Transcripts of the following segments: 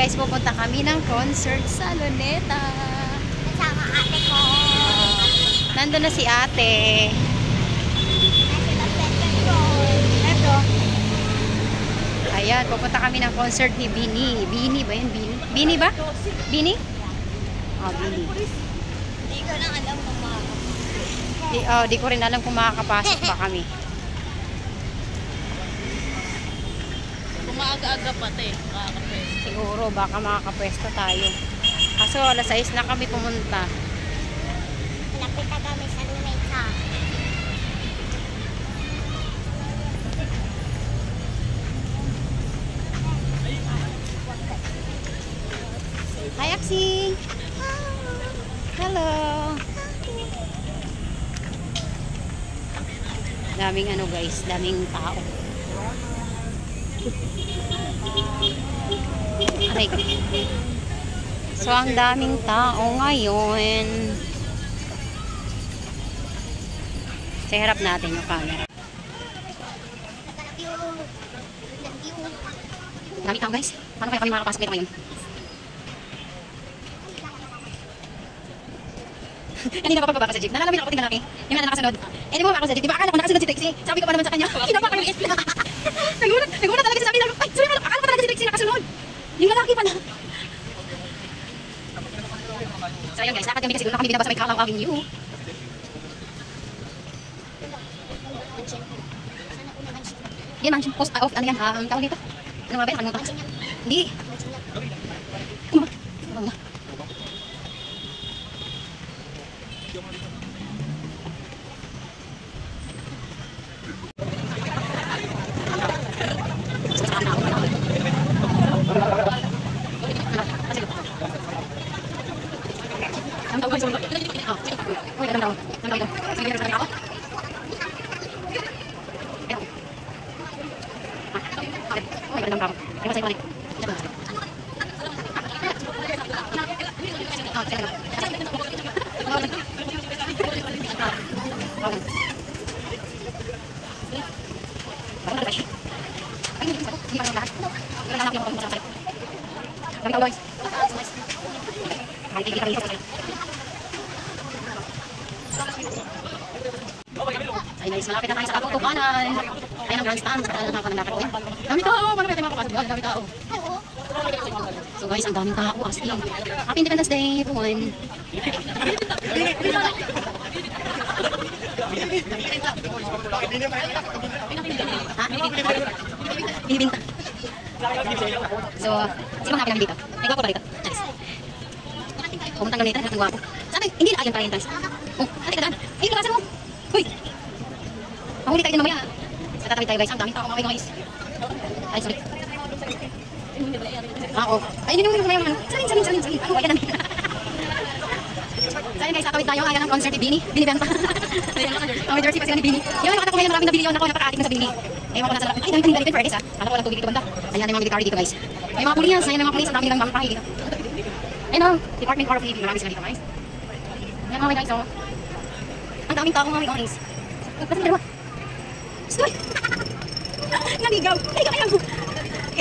guys, pupunta kami ng concert sa Luneta. Kasama ate ko. Nandun na si ate. Ito. Ayan, pupunta kami ng concert ni Bini. Bini ba yun? Bini? Bini ba? Bini? Oh, Bini. Hindi ko lang alam kung Di ko rin alam kung makakapasok ba kami. Kumaaga-aga pati, makakapwesto. Siguro, baka makakapwesto tayo. Kaso, alas 6 na kami pumunta. malapit na kami sa Luneta. Hi, Axie! Hello! Daming ano guys, daming tao. Aray. So, ang daming tao ngayon. Sa harap natin yung camera. Daming tao guys. Paano kaya kami makakapasok dito ngayon? Kanina pa pagbaba sa jeep. Nalala mo yung nakaputing lalaki? Yung na nakasunod. Eh, di mo ako sa jeep. Di ba akala ko nakasunod si Trixie? Sabi ko pa naman sa kanya, kinapa ko yung it. Nagulat talaga siya. Sabi namin, ay, sorry, akala ko talaga si Trixie nakasunod. Yung lalaki pala. So, ayun guys, lakad kami kasi doon na kami binaba sa may Calao Avenue. Yan, mansion. Post off, ano yan? Tawag dito? Ano nga ba yan? Nakalimutan. Hindi. Ano ba? Ano ba? Ay guys, malapit na tayo sa katutukanan. Ayan ang grandstand. Dami tao! Paano kaya tayo makapasok? Dami tao. So guys, ang daming tao. As in. Happy Independence Day, everyone. Binibinta. So, sino ang happy namin dito? May gwapo ba dito? Charis. Pumunta ng ganito, ang gwapo. Sabi, hindi na ayan pala yung trans. Oh, hati ka daan. Ayun, lakasan mo. Uy! Mahuli tayo din mamaya. Sa tatawid tayo guys. Ang daming tao mga guys. Ay, sorry. Oo. Ay, hindi naman yung salin. Ano, ayan ang. So, ayun guys, tatawid tayo. Ayan ang concert ni Bini. Bini Benta. Oh, may jersey pa sila ni Bini. Yung nakita ko ngayon maraming nabili yun. Ako, napaka-atik na sa Bini. Ewan ko na sa lapit. Ay, daming dito Fergus ha. Kala ko walang tubig dito banda. Ayan ang mga military dito guys. May mga pulis. Ayan ang mga pulis. Ang dami nilang mga dito. Ayun o. Department of Navy. Marami sila dito guys. Ayan mga guys. Ang daming tao mga guys. Kasi dalawa. Stoy! Naligaw! Kaya mo!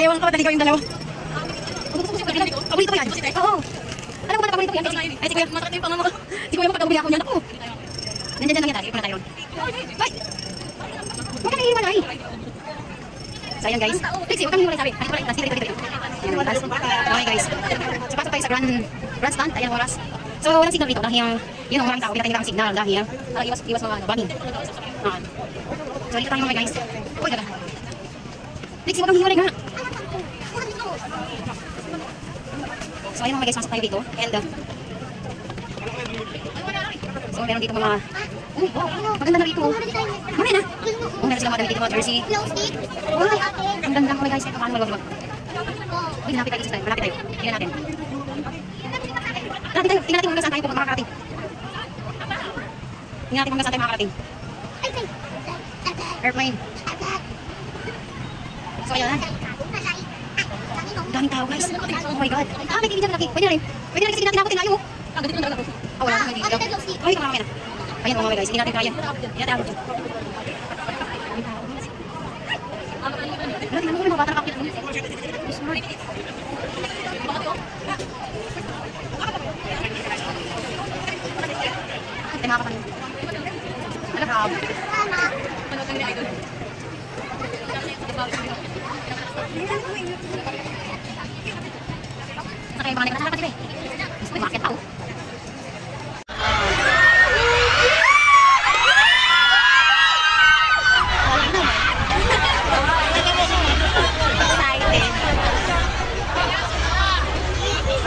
Ewan ko ba naligaw yung dalawa? Paborito ba yan? Oo! Alam ko ba na paborito ko yan? Ay, si Kuya, masakit yung pangama ko. Si Kuya, magpagkabili ako niyan. Ako! Nandiyan lang yan tayo. Ipon na tayo. Ay! Huwag kang iiwan ay! So, ayan guys. Trixie, huwag kang iiwan sabi. Ay, dito. Okay guys. So, pasok tayo sa grandstand. Ayan oras. So, walang signal dito dahil yun ang maraming tao. Pinatay nila ang signal dahil iwas mga bombing. So, dito tayo mga guys. Uy, daga. Trixie, huwag kang hiwalay nga. So, ayun mga guys, masok tayo dito. And, so, meron dito mga... Uy, wow, maganda na rito. Mamaya na. Meron sila mga damit dito, mga jersey. Uy, ang ganda mga guys. Paano mag-wag-wag? Uy, hanapin tayo sa time. Hanapin tayo. Tingnan natin. Hanapin tayo. Tingnan natin hanggang saan tayo makakarating. Tingnan natin hanggang saan tayo makakarating. Airplane. So, ayan na. Ang daming tao guys. Oh my god. May TV dyan malaki. Pwede na rin. Pwede na rin kasi hindi natin nakutin ayaw. Ang ganito na talaga. Wala na. Hindi daw. Ay, ito mamaya na. Ayan mga guys. Hindi natin kaya. Hindi natin abot. Tingnan mo yung mga bata nakakita. nakakapanood. Ano ka? Panood kami na idol. Nakaya mga nila. Nakakapanood eh. Gusto ko bakit tao.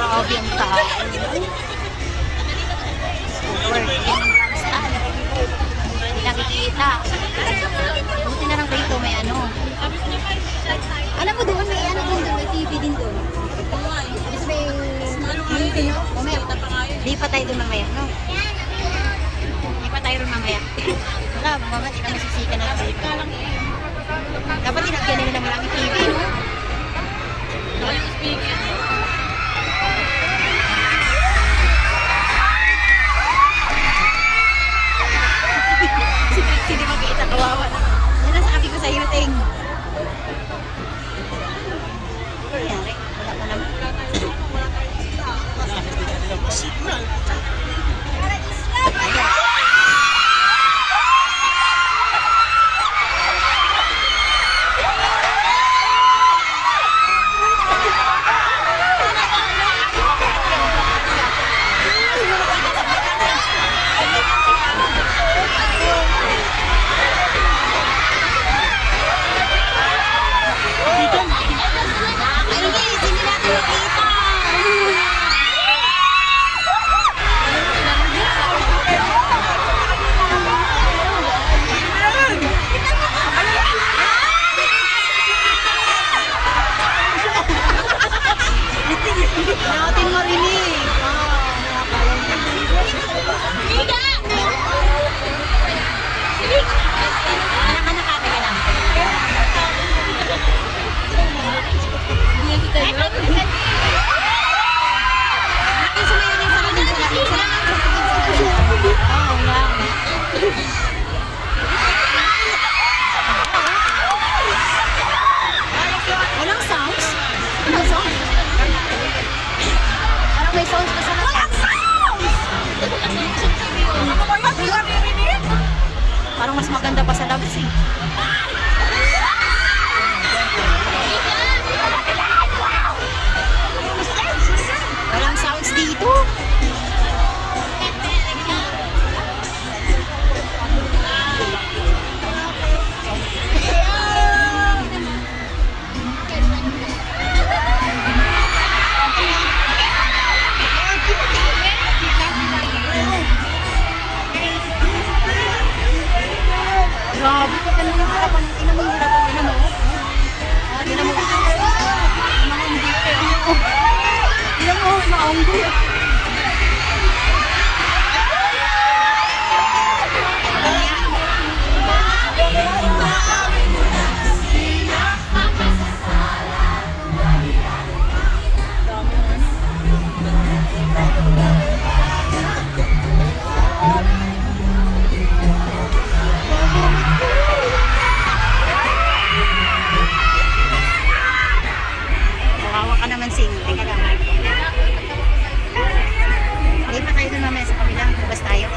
Grabe ang tao. Hindi nakikita. Buti na lang dito may ano. Alam mo doon may ano doon, may TV din doon. Tapos may TV no? Mamaya. Di pa tayo doon mamaya, no? Di pa tayo doon mamaya. Wala, mamaya di ka masisika na dito. Dapat tinagyan nila ng maraming TV, no? Walang speaker. Hindi makikita, kawawa na. Yan ang sabi ko sa iyo, Ting. Nangyari, wala pa naman. Natin marinig. Anak-anak ka, taga lang. Akin sumayo din sa akin sila. Oo, wow. Walang sounds? Walang sounds? Parang may sounds pa sa mga. Walang sounds! Parang mas maganda pa sa labs eh. Walang sounds dito. Grabe ka ka naman harapan. Tingnan mo yung harapan. Tingnan mo. Tingnan mo. Tingnan mo. Maunggo. Kawawa ka naman, Sing. Teka lang. Hindi pa tayo dun mamaya sa kabilang. Bubas tayo.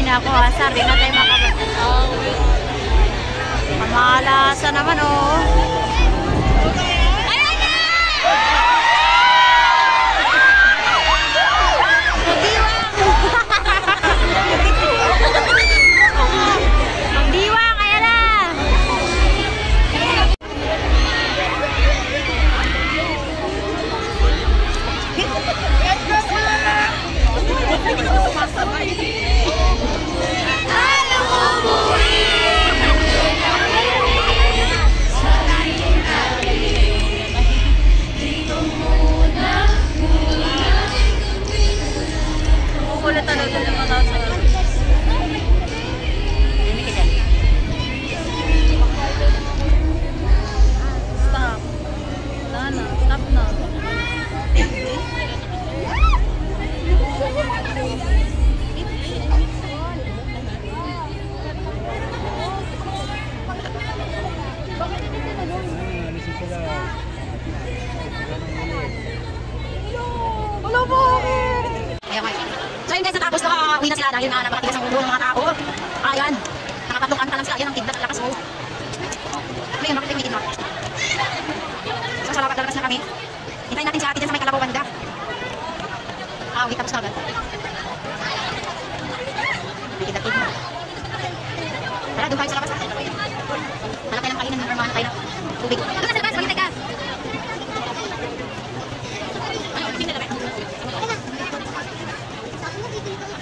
niya ako ha, sir. Di na tayo makabalik. Pamalasa naman oh. Magdiwang, ayan na. Kukulit talaga ng mga tao sa stop. Lana, stop na. Ayan guys. So yun guys, natapos nakakauwi na sila dahil na napakatigas ang ulo ng mga tao. Ayan. Nakatatlong kanta lang sila. Ayan ang kidlat at lakas mo. Ano yun? Bakit may kidlat? So sa lakas na kami. Hintayin natin si ate dyan sa may Kalabaw banda. Wait, tapos na agad. May kidlat. Tara, doon tayo sa labas. Hanap tayo ng kainan. Hanap tayo ng tubig. Doon na sa labas, magintay ka.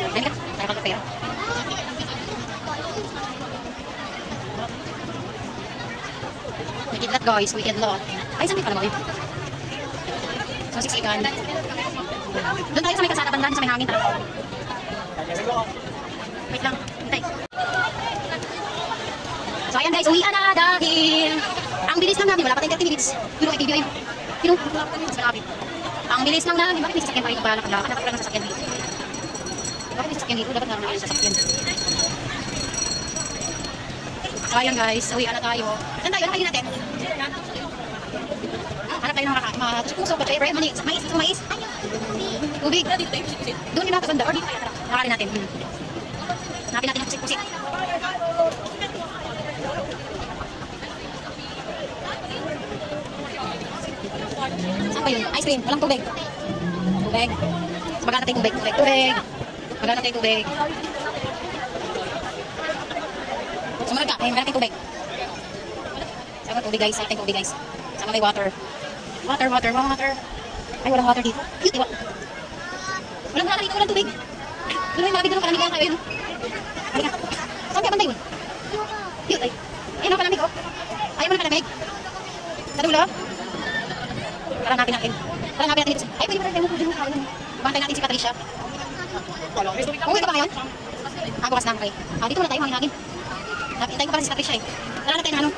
Ayun ka, tayo pagpapera. May kidlat guys, may kidlat. Ay, saan may Kalabaw yun? So, siksikan. Doon tayo sa may kasada banda, sa may hangin. Tara. Wait lang, hintay. So ayan guys, uwian na dahil ang bilis lang namin, wala pa tayong 30 minutes. Pero ay TV ayun. Pero wala pa tayong malapit. Ang bilis lang namin, bakit may sasakyan pa rin ba? Dapat pala ng sasakyan dito. Bakit may sasakyan dito? Dapat naman ng sasakyan. So ayan guys, uwian na tayo. Saan tayo? Nakainin natin? Hanap tayo ng puso ba? Favorite? Mais? Gusto mais? Tubig? Doon yung nakaganda. Or dito kaya tara. Nakarin natin. Hanapin natin ang pusik-pusik. Saan ba yun? Ice cream. Walang tubig. Tubig. Magana tayong tubig. Tubig. Magana tayong tubig. Sumunod ka. Magana tayong tubig. Sama tubig guys. Sama tayong tubig guys. Sama may water. Water. Ay, walang water dito. Cute, iwa. Walang water dito. Walang tubig. Doon may mabig doon. Kalamigan tayo yun. Halika. Saan kaya banda yun? Cute ay. Ayun o, palamig o. Ayaw mo na palamig. Sa dulo. Hanapin natin dito. Ay, pwede ba tayo mo? Bantay natin si Patricia. Umuwi ka ba ngayon? Bukas na. Okay. Dito muna tayo, hangin-hangin. Nakintay ko pala si Patricia eh. Nahanap tayo na ano.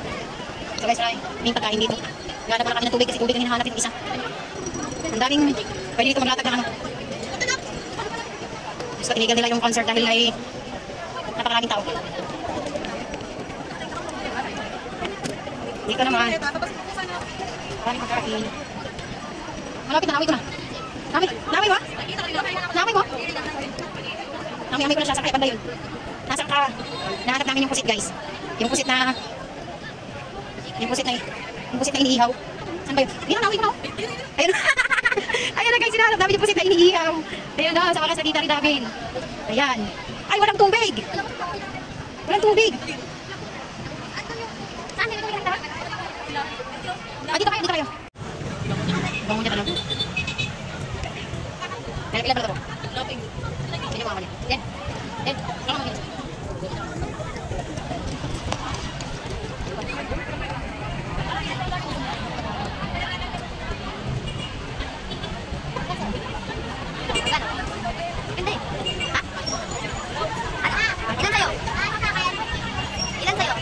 So guys, may pagkain dito. Naghanap pala kami ng tubig kasi tubig ang hinahanap yung isa. Ang daming, pwede dito maglatag ng ano. Gusto tinigil nila yung concert dahil ay napakaraming tao. Dito naman. Maraming pagkain. Malapit na, naway ko na. Naway mo? Naway mo? Naway ko na siya, sa kaya banda yun. Nasa ka, nahanap namin yung pusit guys. Yung pusit na iniihaw. Saan ba yun? Ayun, naway ko na. Ayun. Ayun na guys, hinahanap namin yung pusit na iniihaw. Ayun na, sa wakas na tita rin namin. Ayan. Ay, walang tubig. Walang tubig. Saan nila tubig ang dito kayo. Bangun niya ka lang. Ilan pala ito? Hindi mo kanya. Yan. Saka mo dito. Hindi. Ha? Ilan tayo? Ilan tayo?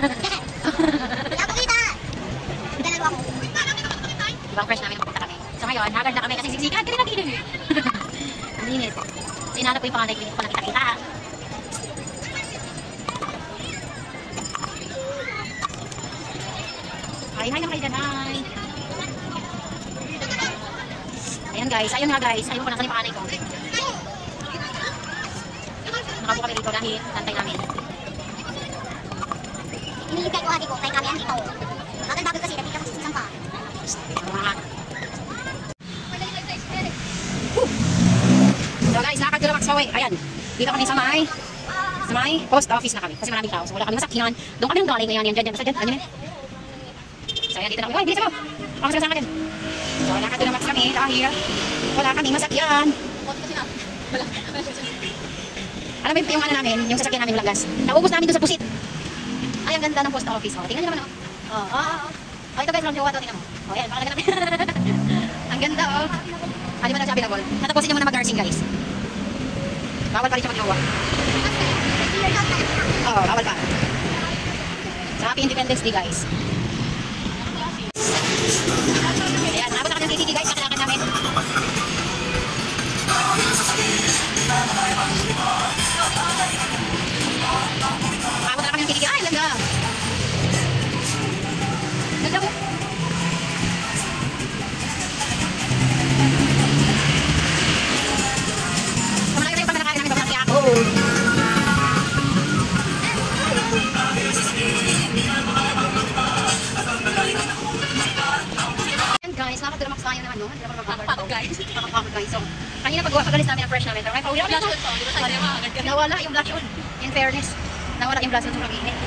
Wala akong kita! Naglalaro ako. Ibang fresh namin nakapunta kami. So ngayon, hagard na kami kasi siksikan. Kanina kinil. Ang init. So inahanap ko yung panganay ko, hindi ko pa nakita-kita. Hi na kayo dyan, hi. Ayan guys, ayun nga guys. Ayun ko nasan yung panganay ko. Nakapo kami dito dahil nantay namin. Hinihintay ko ate ko, kaya kami andito. Bagal-bagal kasi, nandito ako sa isang pa. So guys, nakakagulamax pa uwi. Ayan, dito kami sa may post office na kami. Kasi maraming tao. So wala kami masakyan. Doon kami nang galing ngayon. Yan, dyan. Basta dyan. Ano yun? So ayan, dito na kami. Ay, bilis ako. Pakas ka sa akin. So nakakagulamax kami dahil wala kami masakyan. Alam mo yung ano namin, yung sasakyan namin lagas. Naubos namin doon sa pusit. Ay, ang ganda ng post office. Oh, tingnan niyo naman, oh. Oh, ito guys, from Jowa to, tingnan mo. Oh, yan, pakalaga namin. Ang ganda, oh. Ano ba na siya available? Tatapusin niyo muna mag-nursing, guys. Bawal pa rin siya mag-jowa. Oh, bawal pa. Sa Happy Independence Day, guys. Ayan, nabot na kami ng TTT, guys. Pakalakad namin. Abot na kami ng TTT. Ay, ganda. Ganda po. Kumalayo na yung pagkakakain namin. Babaki ako. Ayan guys, nakakaduramax tayo na ano. Nakakapagod, guys. Nakakapagod guys. So, kanina pag-agalis namin ang fresh namin. Pero ngayon, pauwi Flash namin. on to, di ba sabi mo agad ka? Nawala yung blush on. In fairness, nawala yung blush on sa init.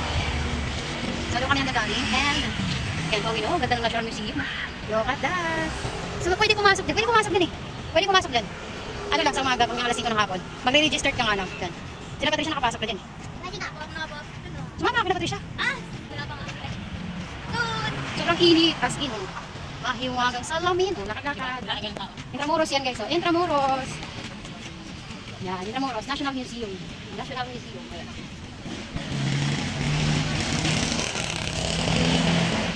So, doon kami ang gagaling. And, yan po, ganda ng blush on museum. Look at that. So, pwede pumasok din. Pwede pumasok din eh. Pwede pumasok din. Ano lang sa umaga, pag mga alas 5 ng hapon. Magre-register ka nga lang. Dyan. Sila Patricia nakapasok na dyan. Pwede na. Sumama ka na Patricia. Wala pa nga. Doon! Sobrang init. As in, oh. Mahiwagang salamin. Oh, nakakakad. Lagang tao. Intramuros yan guys. Oh. Intramuros. Yan, Intramuros. National Museum. National Museum. Ayan.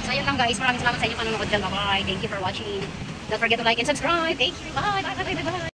So yun lang guys. Maraming salamat sa inyo panonood dyan. Bye-bye. Thank you for watching. Don't forget to like and subscribe. Thank you. Bye. Bye. Bye. Bye. Bye.